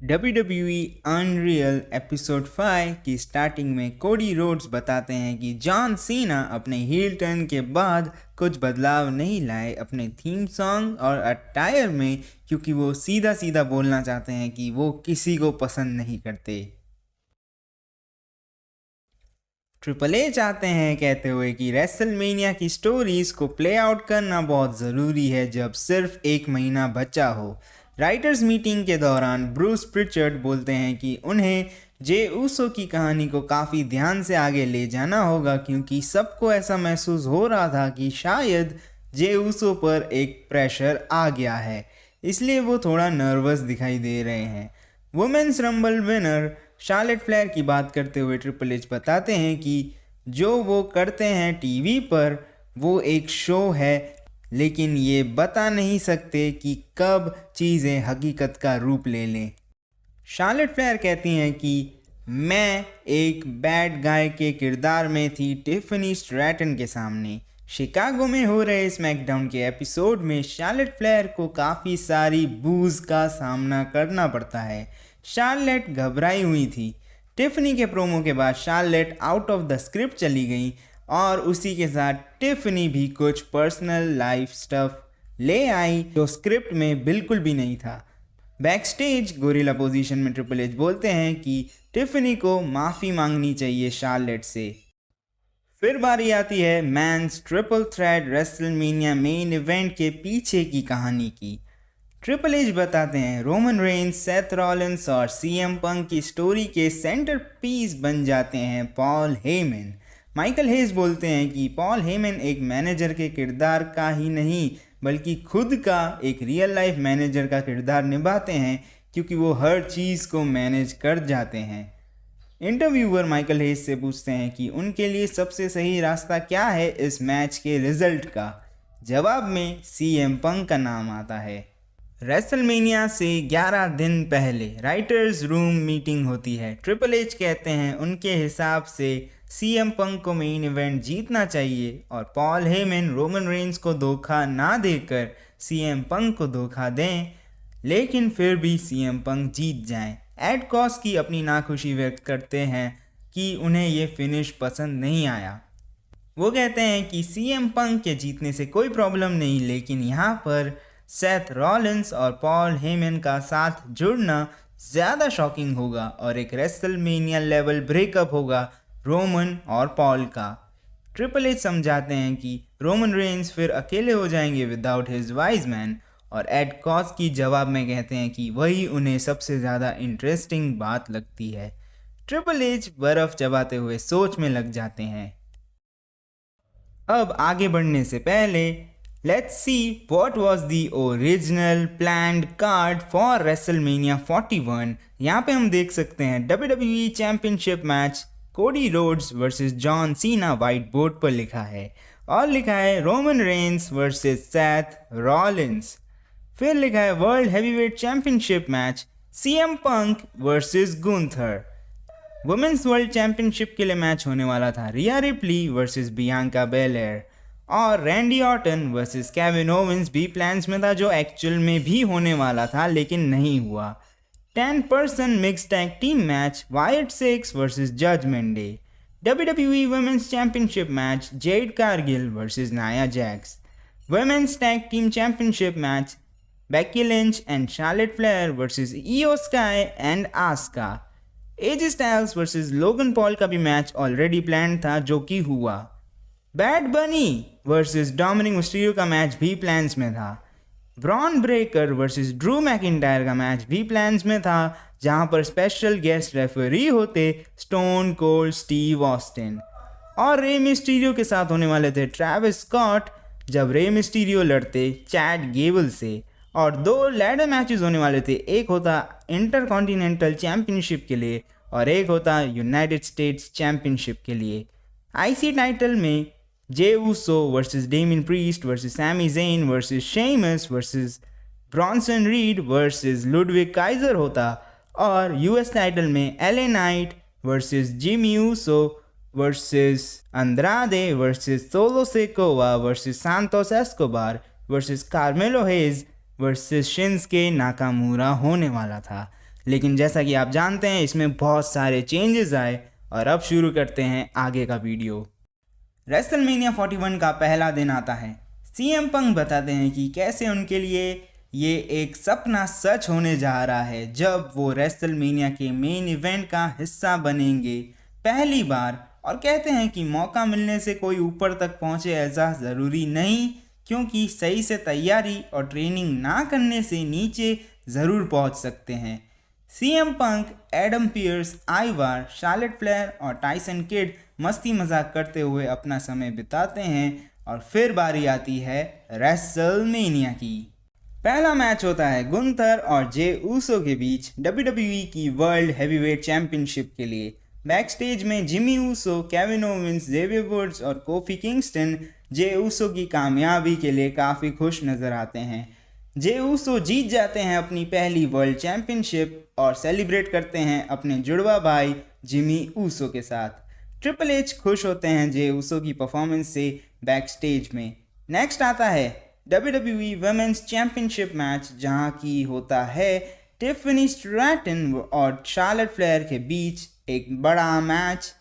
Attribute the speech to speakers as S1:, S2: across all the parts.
S1: WWE unreal episode 5 की starting में Cody Rhodes बताते हैं कि जॉन सीना अपने हील टर्न के बाद कुछ बदलाव नहीं लाए अपने थीम सॉन्ग और अटायर में, क्योंकि वो सीधा सीधा बोलना चाहते हैं कि वो किसी को पसंद नहीं करते। ट्रिपल ए चाहते हैं कहते हुए कि रेसलमेनिया की स्टोरीज को प्ले आउट करना बहुत ज़रूरी है जब सिर्फ 1 महीना बचा हो। राइटर्स मीटिंग के दौरान ब्रूस प्रिचर्ड बोलते हैं कि उन्हें जे ऊसो की कहानी को काफ़ी ध्यान से आगे ले जाना होगा, क्योंकि सबको ऐसा महसूस हो रहा था कि शायद जे ऊसो पर एक प्रेशर आ गया है, इसलिए वो थोड़ा नर्वस दिखाई दे रहे हैं। Women's rumble winner Charlotte Flair की बात करते हुए ट्रिपल एच बताते हैं कि जो वो करते हैं टीवी पर वो एक शो है, लेकिन ये बता नहीं सकते कि कब चीज़ें हकीकत का रूप ले लें। शार्लेट फ्लेयर कहती हैं कि मैं एक बैड गाय के किरदार में थी टिफनी स्ट्रैटन के सामने। शिकागो में हो रहे स्मैकडाउन के एपिसोड में शार्लेट फ्लेयर को काफ़ी सारी बूज का सामना करना पड़ता है। शार्लेट घबराई हुई थी। टिफनी के प्रोमो के बाद Charlotte out of the script चली गई और उसी के साथ टिफनी भी कुछ पर्सनल लाइफ स्टफ ले आई जो स्क्रिप्ट में बिल्कुल भी नहीं था। बैकस्टेज गोरिल्ला पोजीशन में ट्रिपल एच बोलते हैं कि टिफनी को माफ़ी मांगनी चाहिए शार्लेट से। फिर बारी आती है men's triple threat WrestleMania main event के पीछे की कहानी की। ट्रिपल एच बताते हैं रोमन रेंस, सेथ रॉलिंस और सीएम पंक की स्टोरी के सेंटर पीस बन जाते हैं पॉल हेमन। माइकल हेज बोलते हैं कि पॉल हेमन एक मैनेजर के किरदार का ही नहीं बल्कि खुद का एक रियल लाइफ मैनेजर का किरदार निभाते हैं, क्योंकि वो हर चीज़ को मैनेज कर जाते हैं। इंटरव्यूअर माइकल हेज से पूछते हैं कि उनके लिए सबसे सही रास्ता क्या है इस मैच के रिजल्ट का। जवाब में सीएम पंक का नाम आता है। रेसलमेनिया से 11 दिन पहले राइटर्स रूम मीटिंग होती है। ट्रिपल एच कहते हैं उनके हिसाब से सीएम पंक को मेन इवेंट जीतना चाहिए और पॉल हेमन रोमन रेंस को धोखा ना देकर सीएम पंक को धोखा दें, लेकिन फिर भी सीएम पंक जीत जाएं। एड कॉस की अपनी नाखुशी व्यक्त करते हैं कि उन्हें ये फिनिश पसंद नहीं आया। वो कहते हैं कि सीएम पंक के जीतने से कोई प्रॉब्लम नहीं, लेकिन यहाँ पर सेथ रॉलिंस और पॉल हेमन का साथ जुड़ना ज़्यादा शॉकिंग होगा और एक रेसलमेनिया लेवल ब्रेकअप होगा रोमन और पॉल का। ट्रिपल एच समझाते हैं कि रोमन रेंस फिर अकेले हो जाएंगे विदाउट हिज वाइज मैन, और एड कॉस की जवाब में कहते हैं कि वही उन्हें सबसे ज़्यादा इंटरेस्टिंग बात लगती है। ट्रिपल एच बर्फ़ चबाते हुए सोच में लग जाते हैं। अब आगे बढ़ने से पहले let's see what was the original planned card for WrestleMania 41। यहाँ पे हम देख सकते हैं WWE championship match Cody Rhodes versus John Cena white board पर लिखा है, और लिखा है Roman Reigns versus Seth Rollins. फिर लिखा है world heavyweight championship match CM Punk versus Gunther. Women's world championship के लिए मैच होने वाला था Rhea Ripley versus Bianca Belair, और Randy Orton versus Kevin Owens भी प्लान्स में था, जो एक्चुअल में भी होने वाला था लेकिन नहीं हुआ। 10-person mix tag team match Wyatt Sicks versus Judgment Day. WWE women's championship match Jade Cargill versus Nia Jax. Women's tag team championship match Becky Lynch and Charlotte Flair versus Iyo Sky and Asuka. AJ Styles versus Logan Paul का भी match already plan था जो कि हुआ। Bad बनी versus Dominik Mysterio का match भी plans में था। Bron Breakker versus Drew McIntyre का मैच भी प्लान्स में था, जहां पर स्पेशल गेस्ट रेफरी होते स्टोन कोल्ड स्टीव ऑस्टिन, और रे मिस्टीरियो के साथ होने वाले थे ट्रैविस स्कॉट जब रे मिस्टीरियो लड़ते चैड गेबल से, और 2 लैडर मैचेस होने वाले थे। एक होता इंटरकॉन्टिनेंटल चैम्पियनशिप के लिए और एक होता यूनाइटेड स्टेट्स चैम्पियनशिप के लिए। आईसी टाइटल में Jey Uso versus Damian Priest versus Sami Zayn versus Sheamus versus Bronson Reed versus Ludwig Kaiser होता, और यूएस टाइटल में LA Knight versus Jimmy Uso versus Andrade versus Solo Sikoa versus Santos Escobar versus Carmelo Hayes versus Shinsuke Nakamura होने वाला था। लेकिन जैसा कि आप जानते हैं इसमें बहुत सारे चेंजेस आए। और अब शुरू करते हैं आगे का वीडियो। रेसलमेनिया 41 का पहला दिन आता है। सीएम पंक बताते हैं कि कैसे उनके लिए ये एक सपना सच होने जा रहा है जब वो रेसलमेनिया के मेन इवेंट का हिस्सा बनेंगे पहली बार, और कहते हैं कि मौका मिलने से कोई ऊपर तक पहुंचे ऐसा ज़रूरी नहीं, क्योंकि सही से तैयारी और ट्रेनिंग ना करने से नीचे ज़रूर पहुंच सकते हैं। CM Punk, Adam Pearce, Ivar, Charlotte Flair और टाइसन किड मस्ती मजाक करते हुए अपना समय बिताते हैं और फिर बारी आती है रेसलमेनिया की। पहला मैच होता है गुंथर और जे ऊसो के बीच WWE की वर्ल्ड हैवीवेट चैंपियनशिप के लिए। बैक स्टेज में Jimmy Uso, Kevin Owens, Xavier Woods और कोफी किंगस्टन जे ऊसो की कामयाबी के लिए काफ़ी खुश नज़र आते हैं। जे ऊसो जीत जाते हैं अपनी पहली वर्ल्ड चैंपियनशिप और सेलिब्रेट करते हैं अपने जुड़वा भाई जिमी ऊसो के साथ। ट्रिपल एच खुश होते हैं जे ऊसो की परफॉर्मेंस से बैक स्टेज में। नेक्स्ट आता है WWE वुमेन्स चैंपियनशिप मैच, जहां की होता है टिफनी स्ट्रैटन और शार्लेट फ्लेयर के बीच एक बड़ा मैच,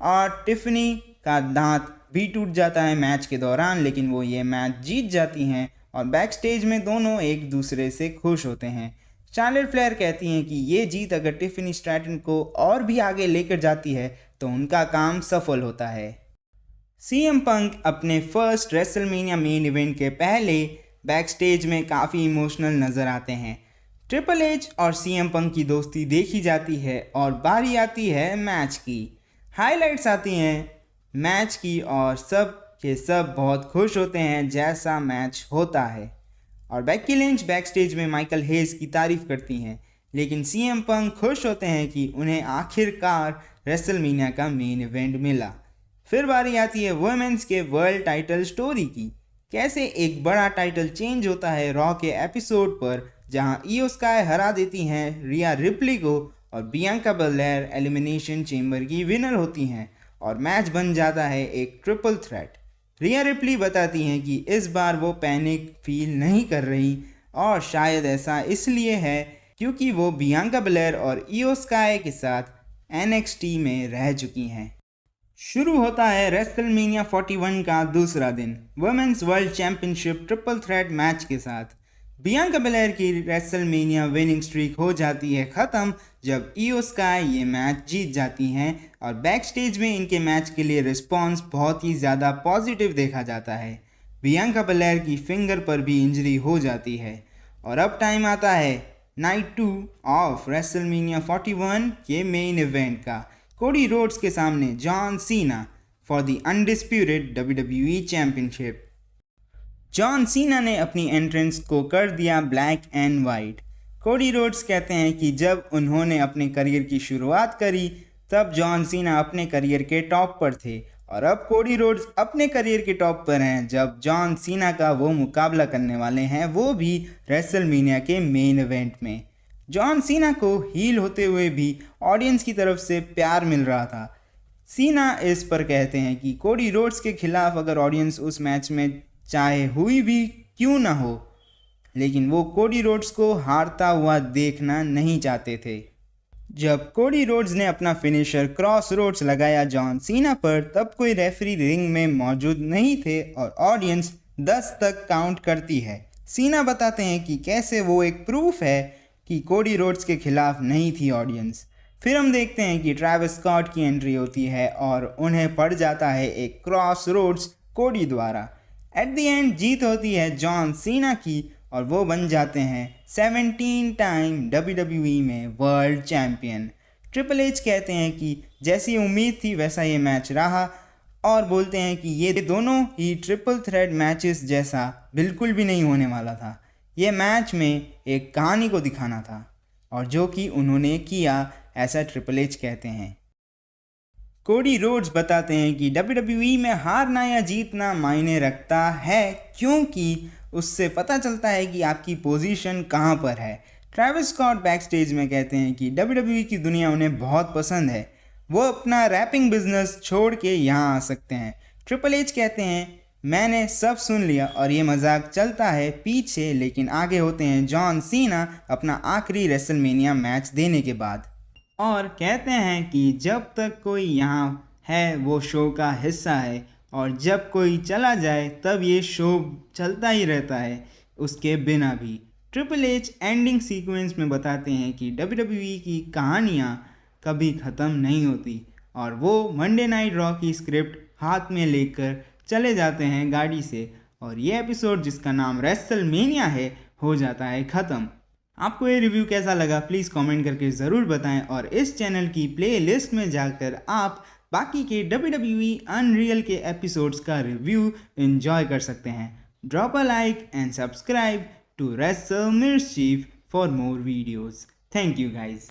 S1: और टिफनी का दांत भी टूट जाता है मैच के दौरान, लेकिन वो ये मैच जीत जाती हैं और बैक स्टेज में दोनों एक दूसरे से खुश होते हैं। शार्लेट फ्लेयर कहती हैं कि ये जीत अगर टिफनी स्ट्रैटन को और भी आगे लेकर जाती है तो उनका काम सफल होता है। सीएम पंक अपने फर्स्ट रेसलमेनिया मेन इवेंट के पहले बैक स्टेज में काफ़ी इमोशनल नज़र आते हैं। ट्रिपल एच और सीएम पंक की दोस्ती देखी जाती है और बारी आती है मैच की। हाइलाइट्स आती हैं मैच की और सब के सब बहुत खुश होते हैं जैसा मैच होता है। और बेक्की लिंच बैक स्टेज में माइकल हेज की तारीफ करती हैं, लेकिन सीएम पंक खुश होते हैं कि उन्हें आखिरकार रेसलमेनिया का मेन इवेंट मिला। फिर बारी आती है वुमेन्स के वर्ल्ड टाइटल स्टोरी की। कैसे एक बड़ा टाइटल चेंज होता है रॉ के एपिसोड पर, जहां इयो स्काई हरा देती हैं रिया रिप्ली को और बियांका बेलेयर एलिमिनेशन चेंबर की विनर होती हैं और मैच बन जाता है एक ट्रिपल थ्रेट। रिया रिप्ली बताती हैं कि इस बार वो पैनिक फील नहीं कर रही, और शायद ऐसा इसलिए है क्योंकि वो बियांका बेलेयर और इयो स्काई के साथ NXT में रह चुकी हैं। शुरू होता है रेसलमेनिया 41 का दूसरा दिन women's world championship triple threat match के साथ। बियांका बेलेयर की रेसलमेनिया विनिंग स्ट्रीक हो जाती है ख़त्म जब इयो स्काई ये मैच जीत जाती हैं, और बैक स्टेज में इनके मैच के लिए रिस्पॉन्स बहुत ही ज़्यादा पॉजिटिव देखा जाता है। बियांका बेलेयर की फिंगर पर भी इंजरी हो जाती है। और अब टाइम आता है नाइट 2 ऑफ रेसलमेनिया 41 के मेन इवेंट का। कोडी रोड्स के सामने John Cena for the undisputed WWE championship. John Cena ने अपनी एंट्रेंस को कर दिया black and white. Cody Rhodes कहते हैं कि जब उन्होंने अपने करियर की शुरुआत करी तब जॉन सीना अपने करियर के टॉप पर थे, और अब कोडी रोड्स अपने करियर के टॉप पर हैं जब जॉन सीना का वो मुकाबला करने वाले हैं, वो भी रेसलमेनिया के मेन इवेंट में। जॉन सीना को हील होते हुए भी ऑडियंस की तरफ से प्यार मिल रहा था। सीना इस पर कहते हैं कि कोडी रोड्स के खिलाफ अगर ऑडियंस उस मैच में चाहे हुई भी क्यों ना हो, लेकिन वो कोडी रोड्स को हारता हुआ देखना नहीं चाहते थे। जब कोडी रोड्स ने अपना फिनिशर क्रॉस रोड्स लगाया जॉन सीना पर, तब कोई रेफरी रिंग में मौजूद नहीं थे और ऑडियंस 10 तक काउंट करती है। सीना बताते हैं कि कैसे वो एक प्रूफ है कि कोडी रोड्स के खिलाफ नहीं थी ऑडियंस। फिर हम देखते हैं कि ट्रैविस स्कॉट की एंट्री होती है और उन्हें पड़ जाता है एक क्रॉस रोड्स कोडी द्वारा। एट द एंड जीत होती है जॉन सीना की और वो बन जाते हैं 17 टाइम WWE में वर्ल्ड चैम्पियन। ट्रिपल एच कहते हैं कि जैसी उम्मीद थी वैसा ये मैच रहा, और बोलते हैं कि ये दोनों ही ट्रिपल थ्रेट मैचेस जैसा बिल्कुल भी नहीं होने वाला था। ये मैच में एक कहानी को दिखाना था, और जो कि उन्होंने किया, ऐसा ट्रिपल एच कहते हैं। कोडी रोड्स बताते हैं कि WWE में हारना या जीतना मायने रखता है, क्योंकि उससे पता चलता है कि आपकी पोजीशन कहाँ पर है। ट्रैविस स्कॉट बैक स्टेज में कहते हैं कि WWE की दुनिया उन्हें बहुत पसंद है, वो अपना रैपिंग बिजनेस छोड़ के यहाँ आ सकते हैं। ट्रिपल एच कहते हैं मैंने सब सुन लिया और ये मजाक चलता है पीछे, लेकिन आगे होते हैं जॉन सीना अपना आखिरी रेसलमेनिया मैच देने के बाद और कहते हैं कि जब तक कोई यहाँ है वो शो का हिस्सा है और जब कोई चला जाए तब ये शो चलता ही रहता है उसके बिना भी। ट्रिपल एच एंडिंग सीक्वेंस में बताते हैं कि WWE की कहानियाँ कभी ख़त्म नहीं होती और वो मंडे नाइट रॉ की स्क्रिप्ट हाथ में लेकर चले जाते हैं गाड़ी से और ये एपिसोड जिसका नाम रेसलमेनिया है हो जाता है ख़त्म। आपको ये रिव्यू कैसा लगा प्लीज़ कमेंट करके ज़रूर बताएं और इस चैनल की प्लेलिस्ट में जाकर आप बाकी के WWE अनरियल के एपिसोड्स का रिव्यू एंजॉय कर सकते हैं। Drop a like and subscribe to Wrestle Mischief for more videos. Thank you guys.